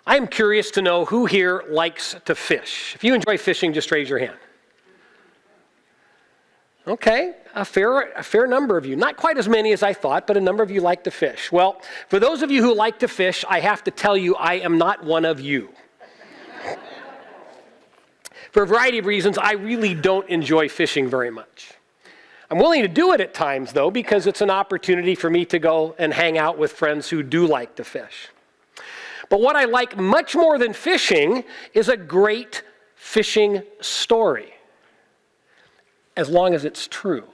I'm curious to know who here likes to fish. If you enjoy fishing, just raise your hand. Okay, a fair number of you. Not quite as many as I thought, but a number of you like to fish. Well, for those of you who like to fish, I have to tell you I am not one of you. For a variety of reasons, I really don't enjoy fishing very much. I'm willing to do it at times, though, because it's an opportunity for me to go and hang out with friends who do like to fish. But what I like much more than fishing is a great fishing story, as long as it's true.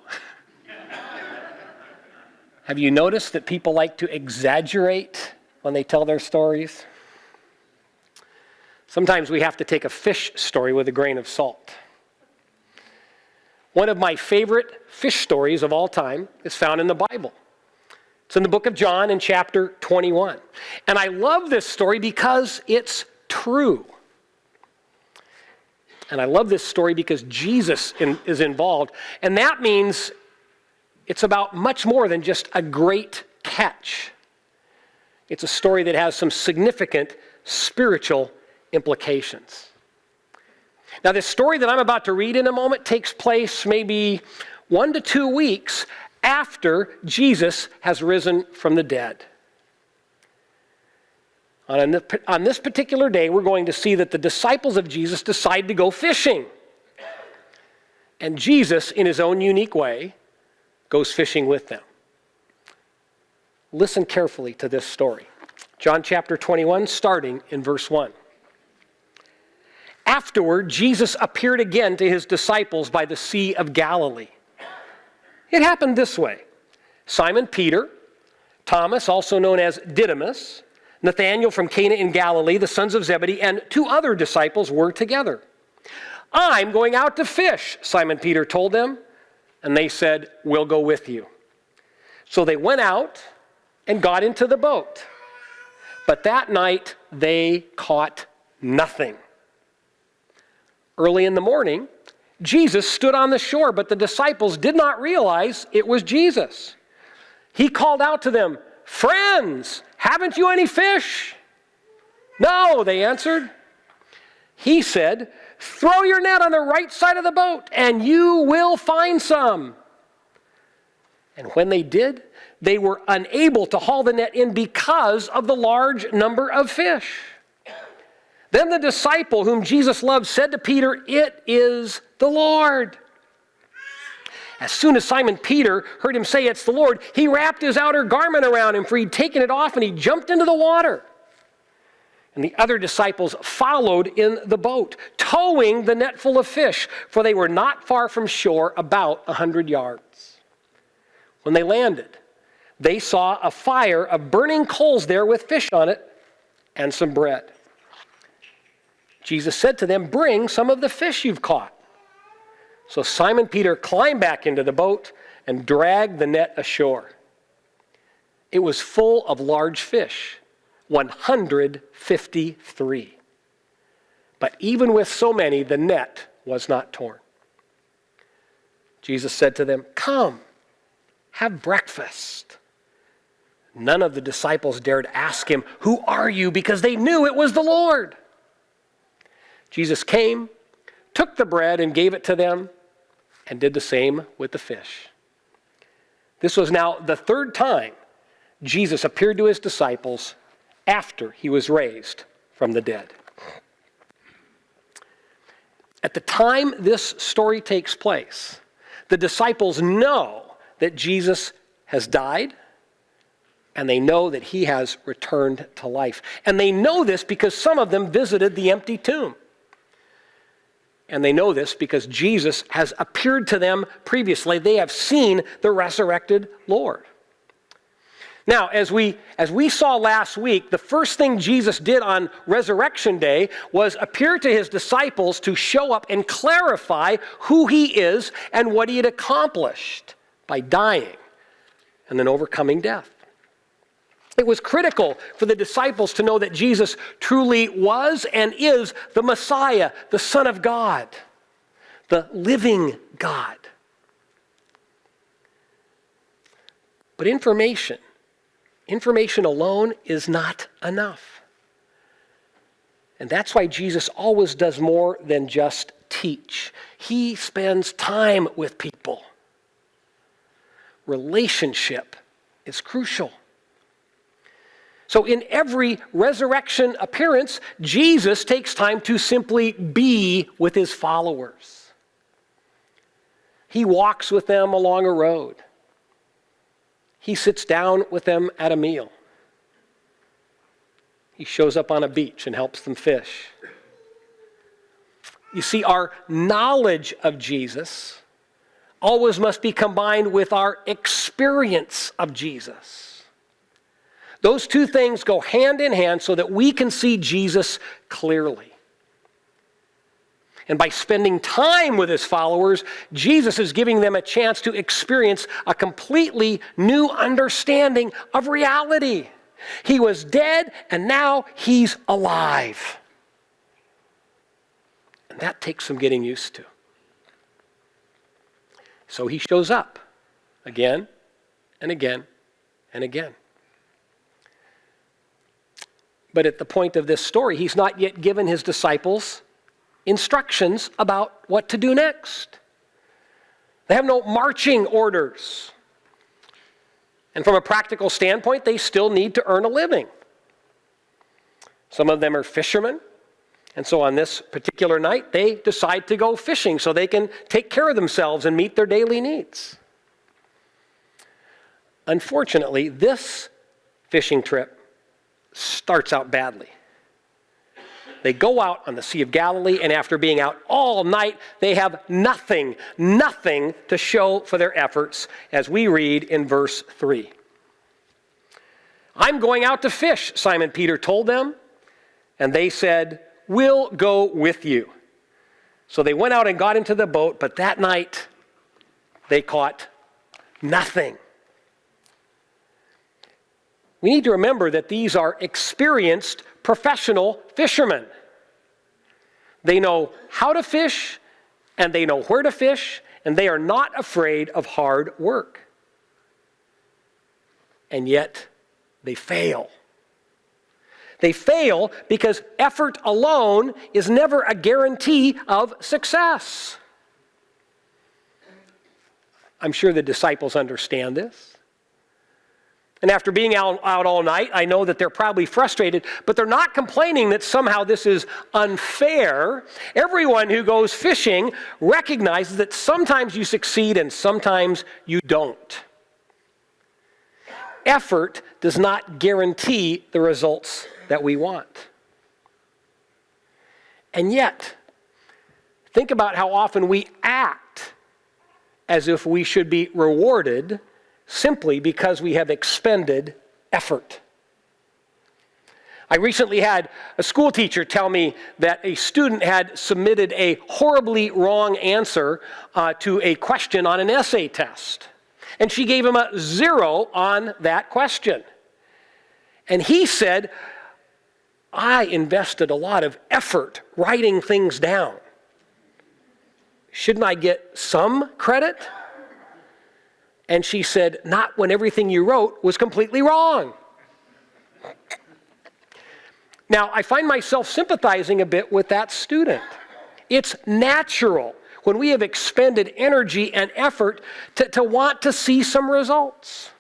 Have you noticed that people like to exaggerate when they tell their stories? Sometimes we have to take a fish story with a grain of salt. One of my favorite fish stories of all time is found in the Bible. It's in the book of John in chapter 21. And I love this story because it's true. And I love this story because Jesus is involved. And that means it's about much more than just a great catch. It's a story that has some significant spiritual implications. Now, this story that I'm about to read in a moment takes place maybe 1 to 2 weeks after Jesus has risen from the dead. On this particular day, we're going to see that the disciples of Jesus decide to go fishing. And Jesus, in his own unique way, goes fishing with them. Listen carefully to this story. John chapter 21, starting in verse 1. Afterward, Jesus appeared again to his disciples by the Sea of Galilee. It happened this way. Simon Peter, Thomas, also known as Didymus, Nathanael from Cana in Galilee, the sons of Zebedee, and 2 other disciples were together. I'm going out to fish, Simon Peter told them, and they said, we'll go with you. So they went out and got into the boat. But that night they caught nothing. Early in the morning, Jesus stood on the shore, but the disciples did not realize it was Jesus. He called out to them, friends, haven't you any fish? No, they answered. He said, throw your net on the right side of the boat, and you will find some. And when they did, they were unable to haul the net in because of the large number of fish. Then the disciple whom Jesus loved said to Peter, it is the Lord. As soon as Simon Peter heard him say it's the Lord, he wrapped his outer garment around him, for he'd taken it off, and he jumped into the water. And the other disciples followed in the boat, towing the net full of fish, for they were not far from shore, about 100 yards. When they landed, they saw a fire of burning coals there with fish on it and some bread. Jesus said to them, bring some of the fish you've caught. So Simon Peter climbed back into the boat and dragged the net ashore. It was full of large fish, 153. But even with so many, the net was not torn. Jesus said to them, come, have breakfast. None of the disciples dared ask him, who are you? Because they knew it was the Lord. Jesus came, took the bread and gave it to them, and did the same with the fish. This was now the 3rd time Jesus appeared to his disciples after he was raised from the dead. At the time this story takes place, the disciples know that Jesus has died, and they know that he has returned to life. And they know this because some of them visited the empty tomb. And they know this because Jesus has appeared to them previously. They have seen the resurrected Lord. Now, as we saw last week, the first thing Jesus did on Resurrection Day was appear to his disciples to show up and clarify who he is and what he had accomplished by dying and then overcoming death. It was critical for the disciples to know that Jesus truly was and is the Messiah, the Son of God, the living God. But information alone is not enough. And that's why Jesus always does more than just teach. He spends time with people. Relationship is crucial. So in every resurrection appearance, Jesus takes time to simply be with his followers. He walks with them along a road. He sits down with them at a meal. He shows up on a beach and helps them fish. You see, our knowledge of Jesus always must be combined with our experience of Jesus. Those two things go hand in hand so that we can see Jesus clearly. And by spending time with his followers, Jesus is giving them a chance to experience a completely new understanding of reality. He was dead, and now he's alive. And that takes some getting used to. So he shows up again and again and again. But at the point of this story, he's not yet given his disciples instructions about what to do next. They have no marching orders. And from a practical standpoint, they still need to earn a living. Some of them are fishermen. And so on this particular night, they decide to go fishing so they can take care of themselves and meet their daily needs. Unfortunately, this fishing trip starts out badly. They go out on the Sea of Galilee, and after being out all night, they have nothing to show for their efforts, as we read in verse 3. "I'm going out to fish," Simon Peter told them, and they said, "We'll go with you." So they went out and got into the boat, but that night they caught nothing. We need to remember that these are experienced professional fishermen. They know how to fish, and they know where to fish, and they are not afraid of hard work. And yet, they fail. They fail because effort alone is never a guarantee of success. I'm sure the disciples understand this. And after being out all night, I know that they're probably frustrated, but they're not complaining that somehow this is unfair. Everyone who goes fishing recognizes that sometimes you succeed and sometimes you don't. Effort does not guarantee the results that we want. And yet, think about how often we act as if we should be rewarded simply because we have expended effort. I recently had a school teacher tell me that a student had submitted a horribly wrong answer to a question on an essay test. And she gave him a 0 on that question. And he said, "I invested a lot of effort writing things down. Shouldn't I get some credit?" And she said, "Not when everything you wrote was completely wrong." Now, I find myself sympathizing a bit with that student. It's natural when we have expended energy and effort to want to see some results.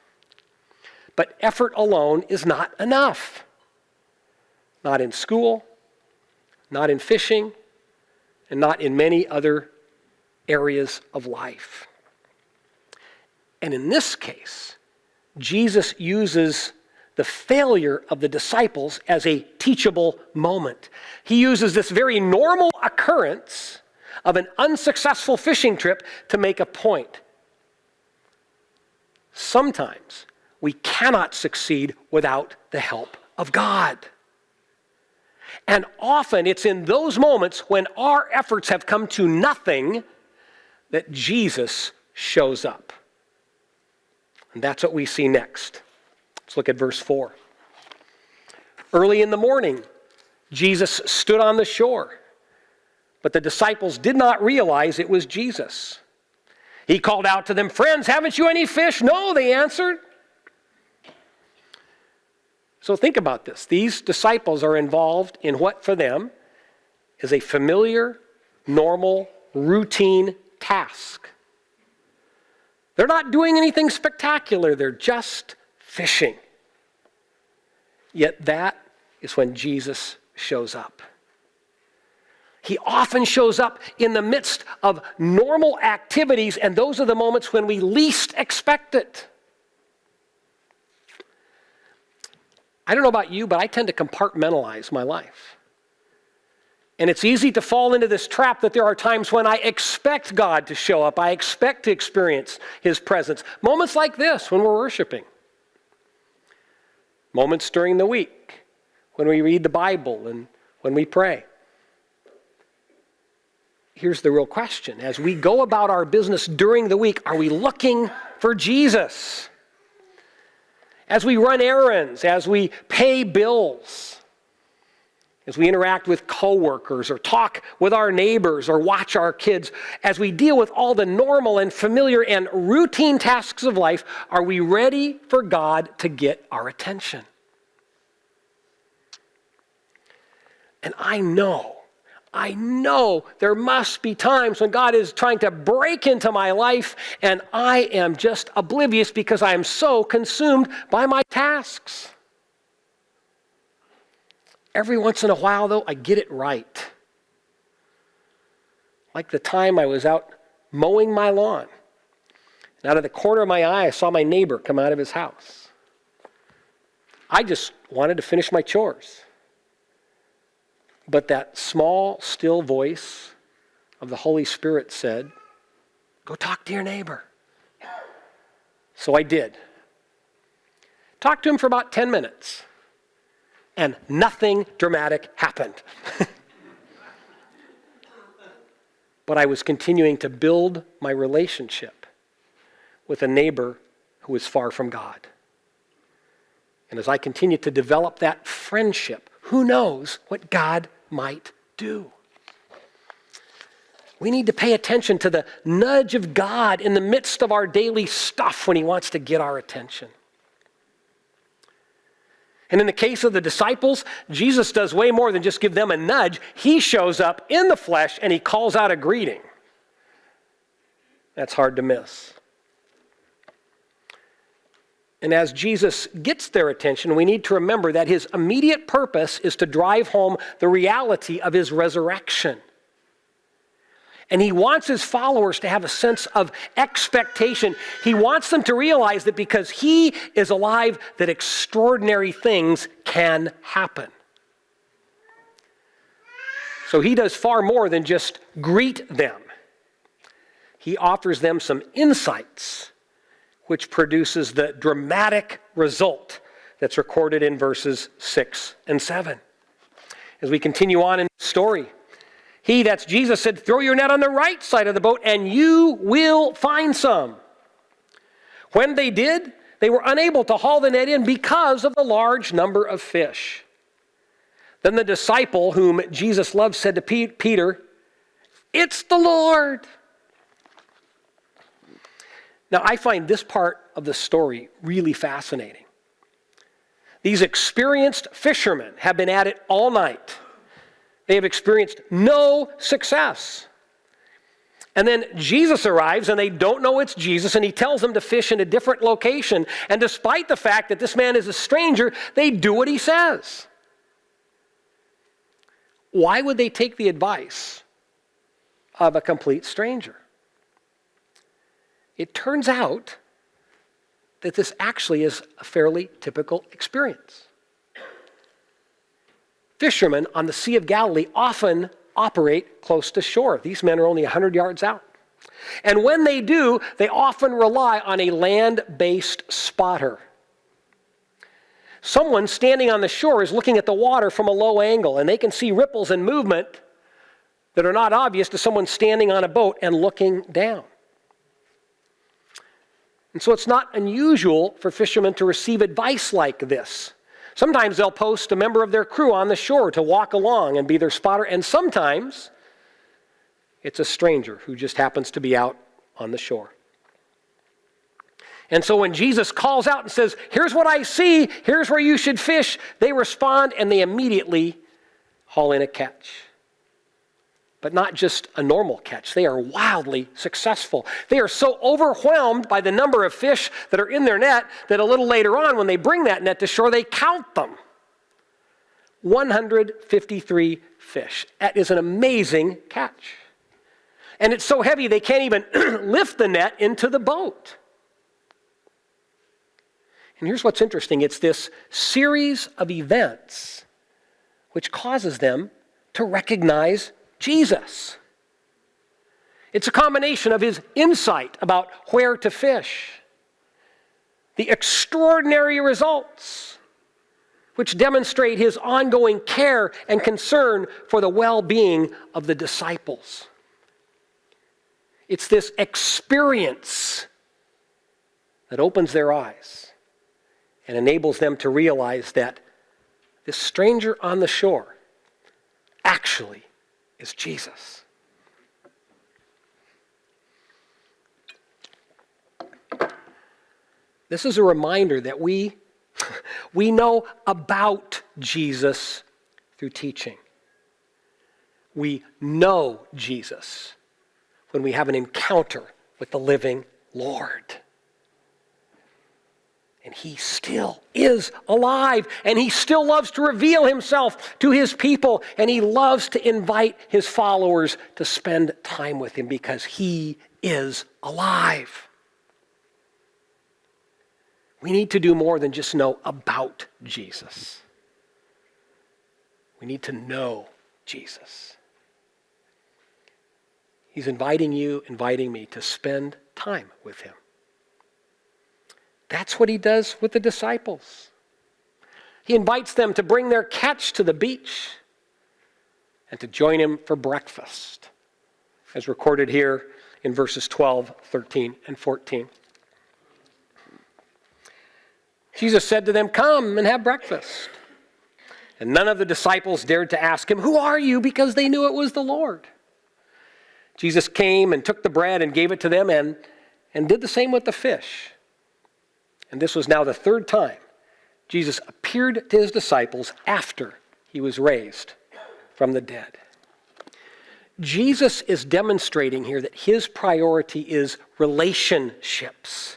But effort alone is not enough. Not in school, not in fishing, and not in many other areas of life. And in this case, Jesus uses the failure of the disciples as a teachable moment. He uses this very normal occurrence of an unsuccessful fishing trip to make a point. Sometimes we cannot succeed without the help of God. And often it's in those moments when our efforts have come to nothing that Jesus shows up. And that's what we see next. Let's look at verse 4. "Early in the morning, Jesus stood on the shore, but the disciples did not realize it was Jesus. He called out to them, 'Friends, haven't you any fish?' 'No,' they answered. So think about this. These disciples are involved in what for them is a familiar, normal, routine task. They're not doing anything spectacular. They're just fishing. Yet that is when Jesus shows up. He often shows up in the midst of normal activities, and those are the moments when we least expect it. I don't know about you, but I tend to compartmentalize my life. And it's easy to fall into this trap that there are times when I expect God to show up. I expect to experience His presence. Moments like this when we're worshiping. Moments during the week when we read the Bible and when we pray. Here's the real question. As we go about our business during the week, are we looking for Jesus? As we run errands, as we pay bills, as we interact with coworkers or talk with our neighbors or watch our kids, as we deal with all the normal and familiar and routine tasks of life, are we ready for God to get our attention? And I know there must be times when God is trying to break into my life and I am just oblivious because I am so consumed by my tasks. Every once in a while, though, I get it right. Like the time I was out mowing my lawn. And out of the corner of my eye, I saw my neighbor come out of his house. I just wanted to finish my chores. But that small, still voice of the Holy Spirit said, go talk to your neighbor. So I did. Talked to him for about 10 minutes. And nothing dramatic happened. But I was continuing to build my relationship with a neighbor who was far from God. And as I continued to develop that friendship, who knows what God might do. We need to pay attention to the nudge of God in the midst of our daily stuff when He wants to get our attention. And in the case of the disciples, Jesus does way more than just give them a nudge. He shows up in the flesh and He calls out a greeting. That's hard to miss. And as Jesus gets their attention, we need to remember that His immediate purpose is to drive home the reality of His resurrection. And He wants His followers to have a sense of expectation. He wants them to realize that because He is alive, that extraordinary things can happen. So He does far more than just greet them. He offers them some insights, which produces the dramatic result that's recorded in verses 6 and 7. As we continue on in the story, He, that's Jesus, said, throw your net on the right side of the boat and you will find some. When they did, they were unable to haul the net in because of the large number of fish. Then the disciple whom Jesus loved said to Peter, it's the Lord. Now, I find this part of the story really fascinating. These experienced fishermen have been at it all night. They have experienced no success. And then Jesus arrives and they don't know it's Jesus and He tells them to fish in a different location. And despite the fact that this man is a stranger, they do what He says. Why would they take the advice of a complete stranger? It turns out that this actually is a fairly typical experience. Fishermen on the Sea of Galilee often operate close to shore. These men are only 100 yards out. And when they do, they often rely on a land-based spotter. Someone standing on the shore is looking at the water from a low angle, and they can see ripples and movement that are not obvious to someone standing on a boat and looking down. And so it's not unusual for fishermen to receive advice like this. Sometimes they'll post a member of their crew on the shore to walk along and be their spotter, and sometimes it's a stranger who just happens to be out on the shore. And so when Jesus calls out and says, here's what I see, here's where you should fish, they respond and they immediately haul in a catch. But not just a normal catch. They are wildly successful. They are so overwhelmed by the number of fish that are in their net that a little later on, when they bring that net to shore, they count them. 153 fish. That is an amazing catch. And it's so heavy they can't even lift the net into the boat. And here's what's interesting. It's this series of events which causes them to recognize Jesus. It's a combination of his insight about where to fish, the extraordinary results, which demonstrate his ongoing care and concern for the well-being of the disciples. It's this experience that opens their eyes and enables them to realize that this stranger on the shore actually is Jesus. This is a reminder that we know about Jesus through teaching. We know Jesus when we have an encounter with the living Lord. And he still is alive, and he still loves to reveal himself to his people, and he loves to invite his followers to spend time with him because he is alive. We need to do more than just know about Jesus. We need to know Jesus. He's inviting you, inviting me to spend time with him. That's what he does with the disciples. He invites them to bring their catch to the beach and to join him for breakfast, as recorded here in verses 12, 13, and 14. Jesus said to them, "Come and have breakfast." And none of the disciples dared to ask him, "Who are you?" because they knew it was the Lord. Jesus came and took the bread and gave it to them and did the same with the fish. And this was now the third time Jesus appeared to his disciples after he was raised from the dead. Jesus is demonstrating here that his priority is relationships.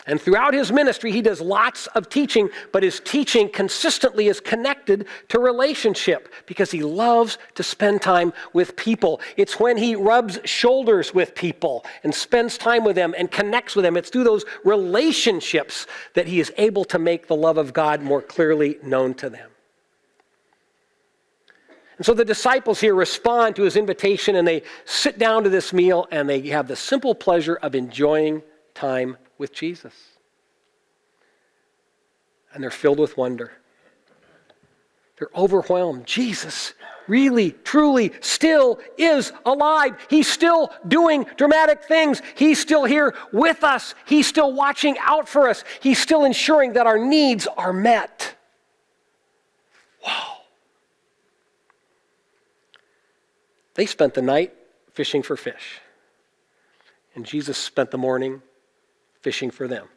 And throughout his ministry, he does lots of teaching, but his teaching consistently is connected to relationship because he loves to spend time with people. It's when he rubs shoulders with people and spends time with them and connects with them. It's through those relationships that he is able to make the love of God more clearly known to them. And so the disciples here respond to his invitation and they sit down to this meal and they have the simple pleasure of enjoying time with Jesus. And they're filled with wonder. They're overwhelmed. Jesus really, truly still is alive. He's still doing dramatic things. He's still here with us. He's still watching out for us. He's still ensuring that our needs are met. Wow. They spent the night fishing for fish. And Jesus spent the morning fishing for them.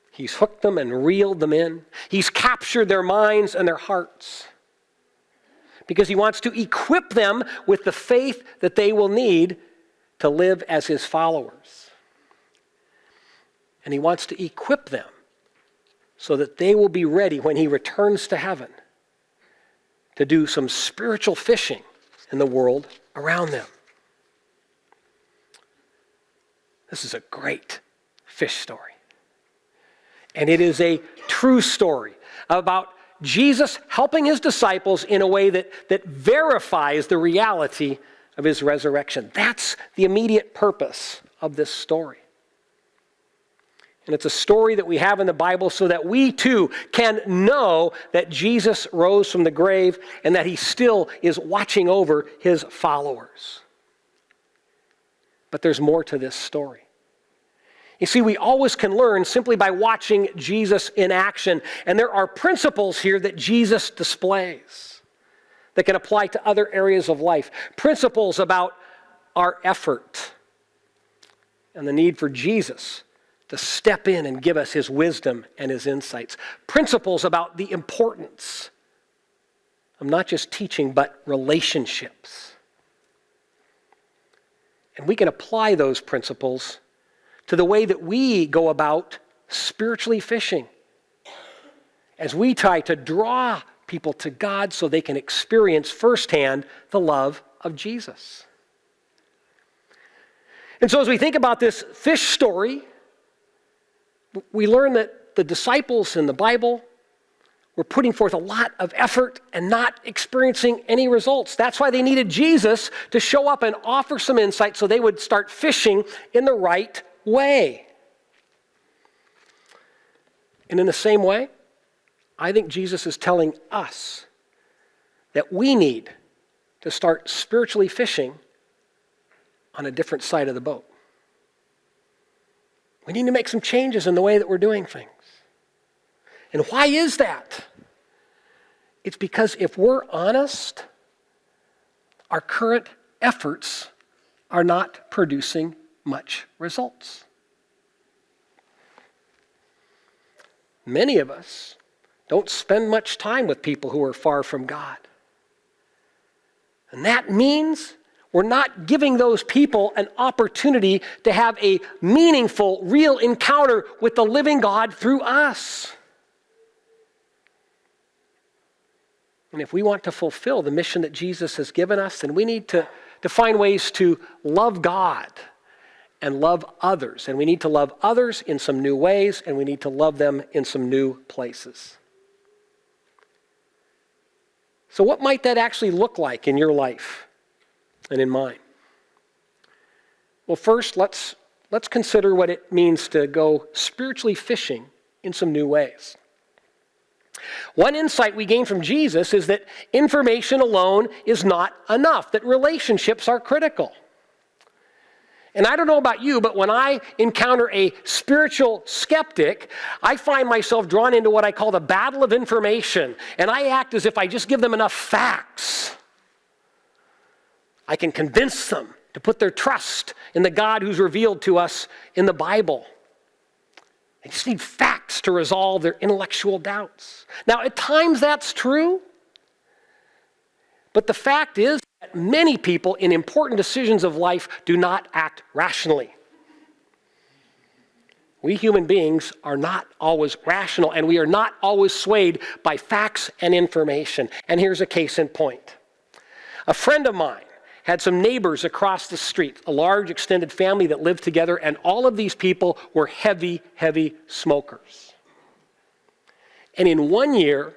He's hooked them and reeled them in. He's captured their minds and their hearts because he wants to equip them with the faith that they will need to live as his followers. And he wants to equip them so that they will be ready when he returns to heaven to do some spiritual fishing in the world around them. This is a great fish story. And it is a true story about Jesus helping his disciples in a way that verifies the reality of his resurrection. That's the immediate purpose of this story. And it's a story that we have in the Bible so that we too can know that Jesus rose from the grave and that he still is watching over his followers. But there's more to this story. You see, we always can learn simply by watching Jesus in action. And there are principles here that Jesus displays that can apply to other areas of life. Principles about our effort and the need for Jesus to step in and give us his wisdom and his insights. Principles about the importance of not just teaching, but relationships. And we can apply those principles to the way that we go about spiritually fishing as we try to draw people to God so they can experience firsthand the love of Jesus. And so as we think about this fish story, we learn that the disciples in the Bible were putting forth a lot of effort and not experiencing any results. That's why they needed Jesus to show up and offer some insight so they would start fishing in the right way. And in the same way, I think Jesus is telling us that we need to start spiritually fishing on a different side of the boat. We need to make some changes in the way that we're doing things. And why is that? It's because if we're honest, our current efforts are not producing much results. Many of us don't spend much time with people who are far from God. And that means we're not giving those people an opportunity to have a meaningful, real encounter with the living God through us. And if we want to fulfill the mission that Jesus has given us, then we need to find ways to love God and love others. And we need to love others in some new ways, and we need to love them in some new places. So what might that actually look like in your life and in mine? Well, first, let's consider what it means to go spiritually fishing in some new ways. One insight we gain from Jesus is that information alone is not enough, that relationships are critical. And I don't know about you, but when I encounter a spiritual skeptic, I find myself drawn into what I call the battle of information. And I act as if I just give them enough facts, I can convince them to put their trust in the God who's revealed to us in the Bible. They just need facts to resolve their intellectual doubts. Now, at times that's true, but the fact is that many people in important decisions of life do not act rationally. We human beings are not always rational, and we are not always swayed by facts and information. And here's a case in point. A friend of mine had some neighbors across the street, a large extended family that lived together, and all of these people were heavy, heavy smokers. And in 1 year,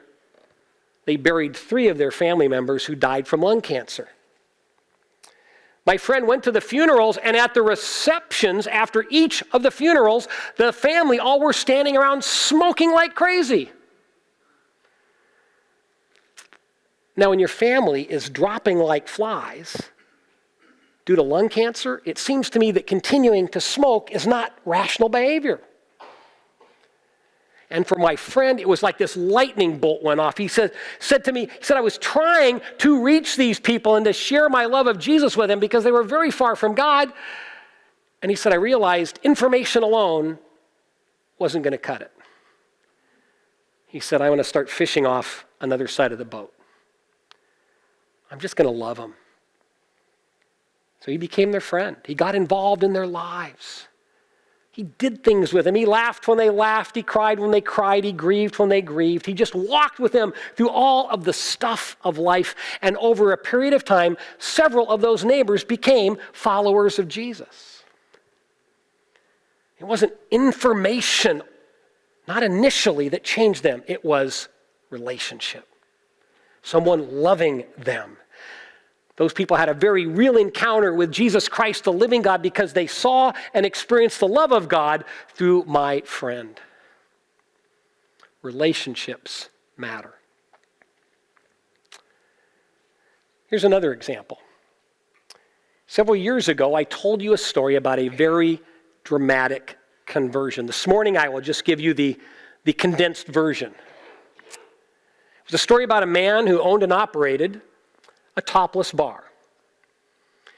they buried 3 of their family members who died from lung cancer. My friend went to the funerals, and at the receptions after each of the funerals, the family all were standing around smoking like crazy. Now, when your family is dropping like flies due to lung cancer, it seems to me that continuing to smoke is not rational behavior. And for my friend, it was like this lightning bolt went off. He said to me, I was trying to reach these people and to share my love of Jesus with them because they were very far from God. And he said, I realized information alone wasn't going to cut it. He said, I want to start fishing off another side of the boat. I'm just going to love them. So he became their friend. He got involved in their lives. He did things with them. He laughed when they laughed. He cried when they cried. He grieved when they grieved. He just walked with them through all of the stuff of life. And over a period of time, several of those neighbors became followers of Jesus. It wasn't information, not initially, that changed them. It was relationship. Someone loving them. Those people had a very real encounter with Jesus Christ, the living God, because they saw and experienced the love of God through my friend. Relationships matter. Here's another example. Several years ago, I told you a story about a very dramatic conversion. This morning, I will just give you the condensed version. It was a story about a man who owned and operated a topless bar.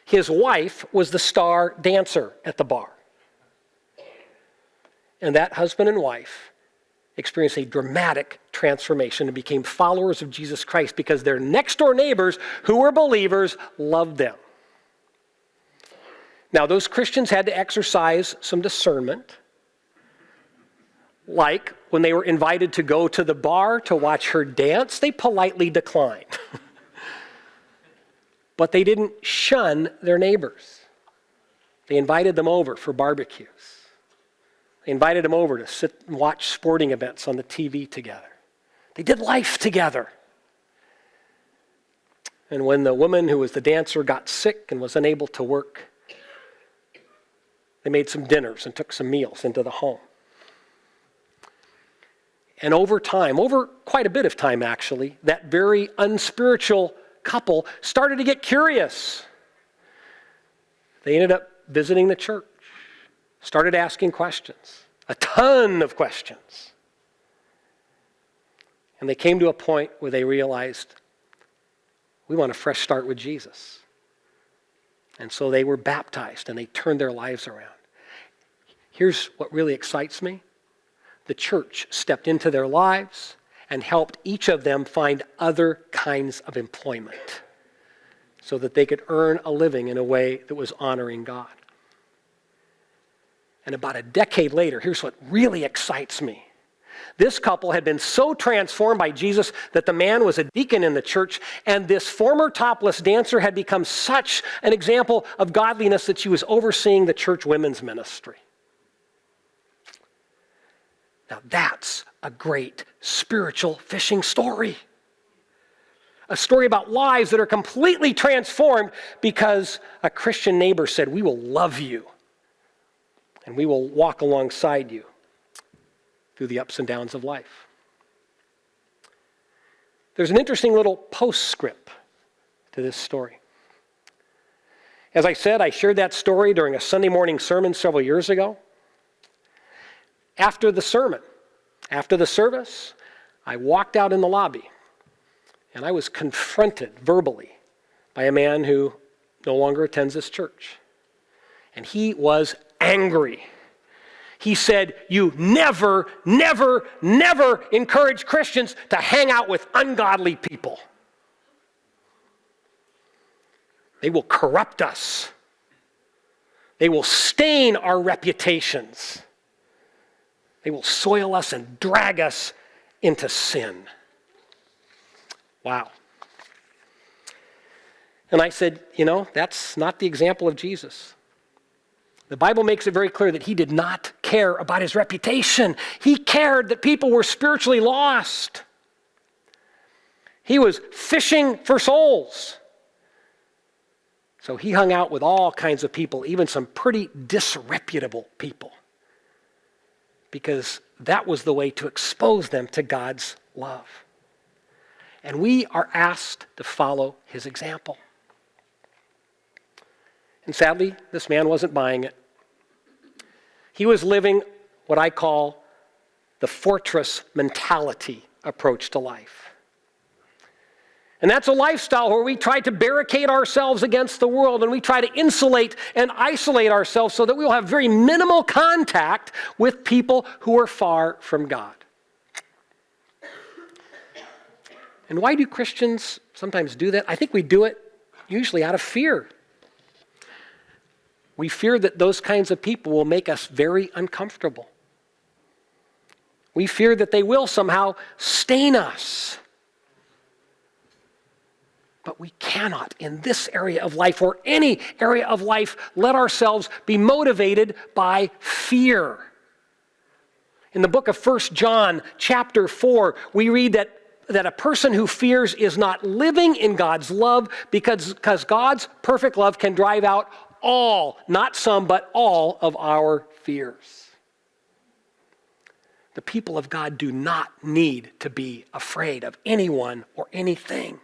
His wife was the star dancer at the bar. and that husband and wife experienced a dramatic transformation and became followers of Jesus Christ because their next-door neighbors who were believers loved them. Now, those Christians had to exercise some discernment, like when they were invited to go to the bar to watch her dance, they politely declined. But they didn't shun their neighbors. They invited them over for barbecues. They invited them over to sit and watch sporting events on the TV together. They did life together. And when the woman who was the dancer got sick and was unable to work, they made some dinners and took some meals into the home. And over time, over quite a bit of time actually, that very unspiritual couple started to get curious. They ended up visiting the church, started asking questions, a ton of questions. And they came to a point where they realized, we want a fresh start with Jesus. And so they were baptized and they turned their lives around. Here's what really excites me. The church stepped into their lives and helped each of them find other kinds of employment so that they could earn a living in a way that was honoring God. And about a decade later, here's what really excites me. This couple had been so transformed by Jesus that the man was a deacon in the church, and this former topless dancer had become such an example of godliness that she was overseeing the church women's ministry. Now that's a great spiritual fishing story. A story about lives that are completely transformed because a Christian neighbor said, we will love you and we will walk alongside you through the ups and downs of life. There's an interesting little postscript to this story. As I said, I shared that story during a Sunday morning sermon several years ago. After the sermon, after the service, I walked out in the lobby and I was confronted verbally by a man who no longer attends this church. And he was angry. He said, you never, never, never encourage Christians to hang out with ungodly people. They will corrupt us. They will stain our reputations. They will soil us and drag us into sin. Wow. And I said, that's not the example of Jesus. The Bible makes it very clear that he did not care about his reputation. He cared that people were spiritually lost. He was fishing for souls. So he hung out with all kinds of people, even some pretty disreputable people, because that was the way to expose them to God's love. And we are asked to follow his example. And sadly, this man wasn't buying it. He was living what I call the fortress mentality approach to life. And that's a lifestyle where we try to barricade ourselves against the world and we try to insulate and isolate ourselves so that we will have very minimal contact with people who are far from God. And why do Christians sometimes do that? I think we do it usually out of fear. We fear that those kinds of people will make us very uncomfortable. We fear that they will somehow stain us. But we cannot, in this area of life or any area of life, let ourselves be motivated by fear. In the book of 1 John chapter 4, we read that a person who fears is not living in God's love because God's perfect love can drive out all, not some, but all of our fears. The people of God do not need to be afraid of anyone or anything.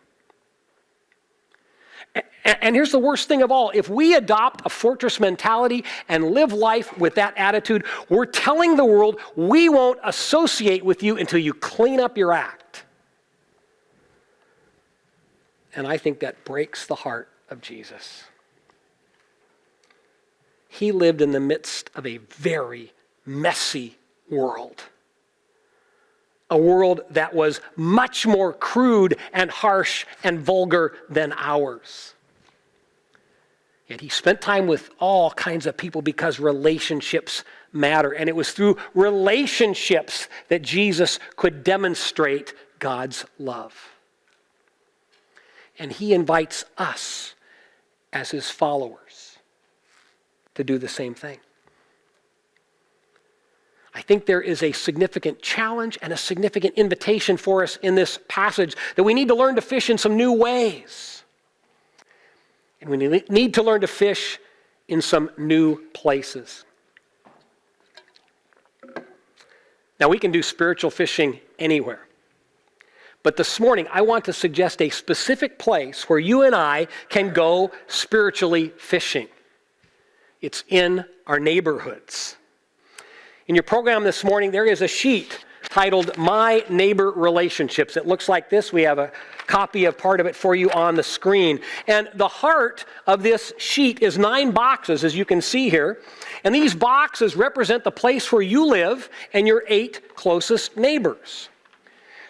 And here's the worst thing of all. If we adopt a fortress mentality and live life with that attitude, we're telling the world we won't associate with you until you clean up your act. And I think that breaks the heart of Jesus. He lived in the midst of a very messy world. A world that was much more crude and harsh and vulgar than ours. Yet he spent time with all kinds of people because relationships matter. And it was through relationships that Jesus could demonstrate God's love. And he invites us as his followers to do the same thing. I think there is a significant challenge and a significant invitation for us in this passage that we need to learn to fish in some new ways. And we need to learn to fish in some new places. Now, we can do spiritual fishing anywhere. But this morning, I want to suggest a specific place where you and I can go spiritually fishing. It's in our neighborhoods. In your program this morning, there is a sheet titled My Neighbor Relationships. It looks like this. We have a copy of part of it for you on the screen. And the heart of this sheet is 9 boxes, as you can see here. And these boxes represent the place where you live and your 8 closest neighbors.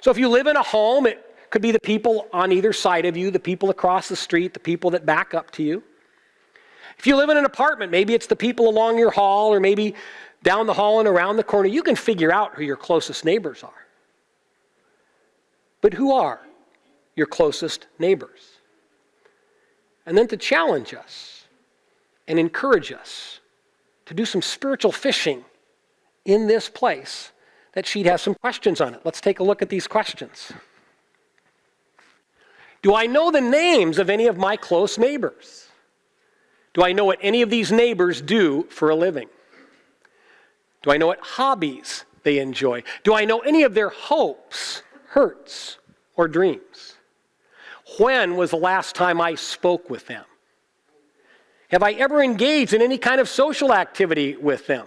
So if you live in a home, it could be the people on either side of you, the people across the street, the people that back up to you. If you live in an apartment, maybe it's the people along your hall or maybe down the hall and around the corner. You can figure out who your closest neighbors are. But who are your closest neighbors? And then to challenge us and encourage us to do some spiritual fishing in this place, that sheet has some questions on it. Let's take a look at these questions. Do I know the names of any of my close neighbors? Do I know what any of these neighbors do for a living? Do I know what hobbies they enjoy? Do I know any of their hopes, hurts, or dreams? When was the last time I spoke with them? Have I ever engaged in any kind of social activity with them?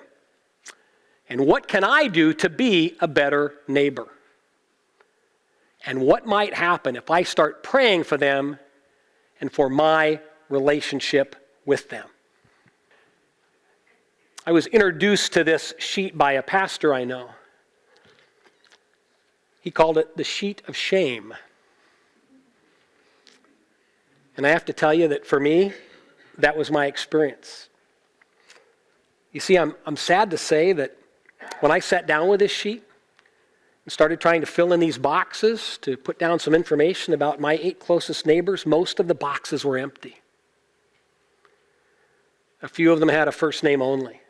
And what can I do to be a better neighbor? And what might happen if I start praying for them and for my relationship with them? I was introduced to this sheet by a pastor I know. He called it the sheet of shame. And I have to tell you that for me, that was my experience. You see, I'm sad to say that when I sat down with this sheet and started trying to fill in these boxes to put down some information about my 8 closest neighbors, most of the boxes were empty. A few of them had a first name only.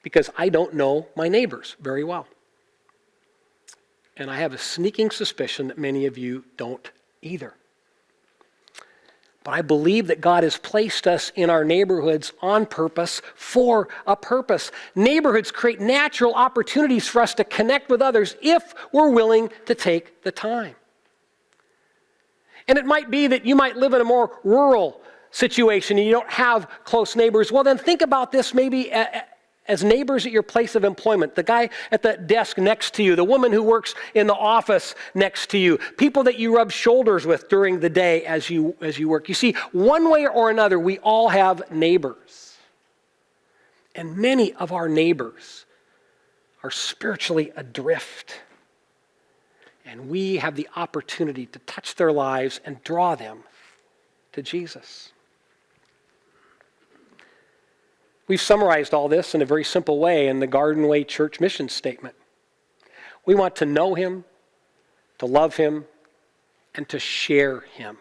Because I don't know my neighbors very well. And I have a sneaking suspicion that many of you don't either. But I believe that God has placed us in our neighborhoods on purpose, for a purpose. Neighborhoods create natural opportunities for us to connect with others if we're willing to take the time. And it might be that you might live in a more rural situation and you don't have close neighbors. Well, then think about this maybe as neighbors at your place of employment, the guy at the desk next to you, the woman who works in the office next to you, people that you rub shoulders with during the day as you work. You see, one way or another, we all have neighbors. And many of our neighbors are spiritually adrift. And we have the opportunity to touch their lives and draw them to Jesus. We've summarized all this in a very simple way in the Garden Way Church mission statement. We want to know him, to love him, and to share him.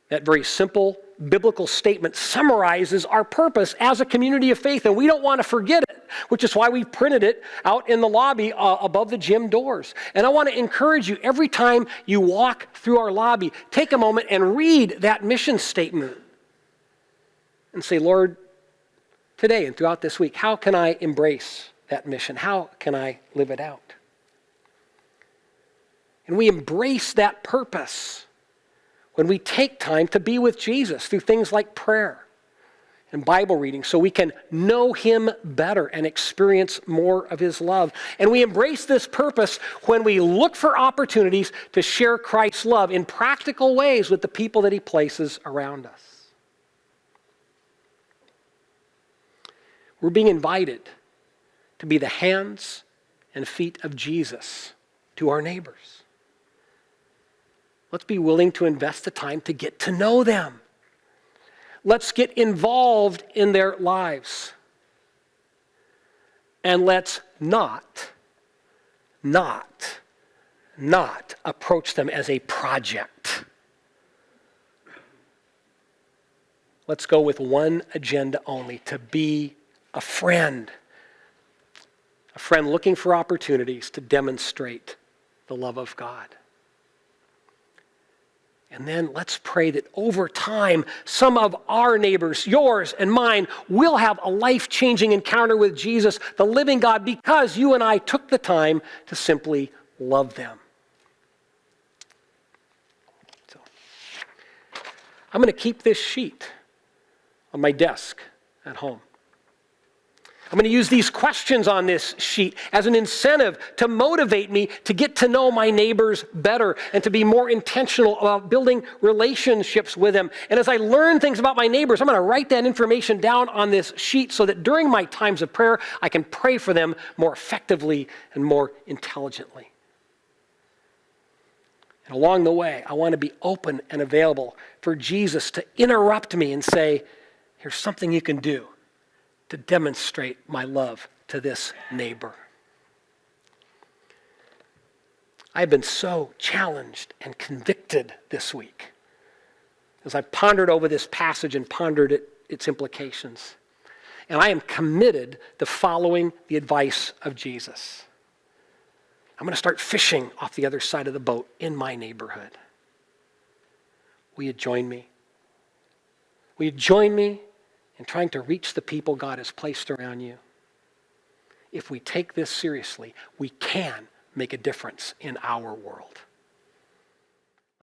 That very simple biblical statement summarizes our purpose as a community of faith, and we don't want to forget it, which is why we printed it out in the lobby above the gym doors. And I want to encourage you, every time you walk through our lobby, take a moment and read that mission statement. And say, Lord, today and throughout this week, how can I embrace that mission? How can I live it out? And we embrace that purpose when we take time to be with Jesus through things like prayer and Bible reading so we can know him better and experience more of his love. And we embrace this purpose when we look for opportunities to share Christ's love in practical ways with the people that he places around us. We're being invited to be the hands and feet of Jesus to our neighbors. Let's be willing to invest the time to get to know them. Let's get involved in their lives. And let's not approach them as a project. Let's go with one agenda only, to be a friend looking for opportunities to demonstrate the love of God. And then let's pray that over time, some of our neighbors, yours and mine, will have a life-changing encounter with Jesus, the living God, because you and I took the time to simply love them. So, I'm going to keep this sheet on my desk at home. I'm going to use these questions on this sheet as an incentive to motivate me to get to know my neighbors better and to be more intentional about building relationships with them. And as I learn things about my neighbors, I'm going to write that information down on this sheet so that during my times of prayer, I can pray for them more effectively and more intelligently. And along the way, I want to be open and available for Jesus to interrupt me and say, here's something you can do to demonstrate my love to this neighbor. I've been so challenged and convicted this week as I pondered over this passage and pondered its implications. And I am committed to following the advice of Jesus. I'm going to start fishing off the other side of the boat in my neighborhood. Will you join me? Will you join me in trying to reach the people God has placed around you? If we take this seriously, we can make a difference in our world.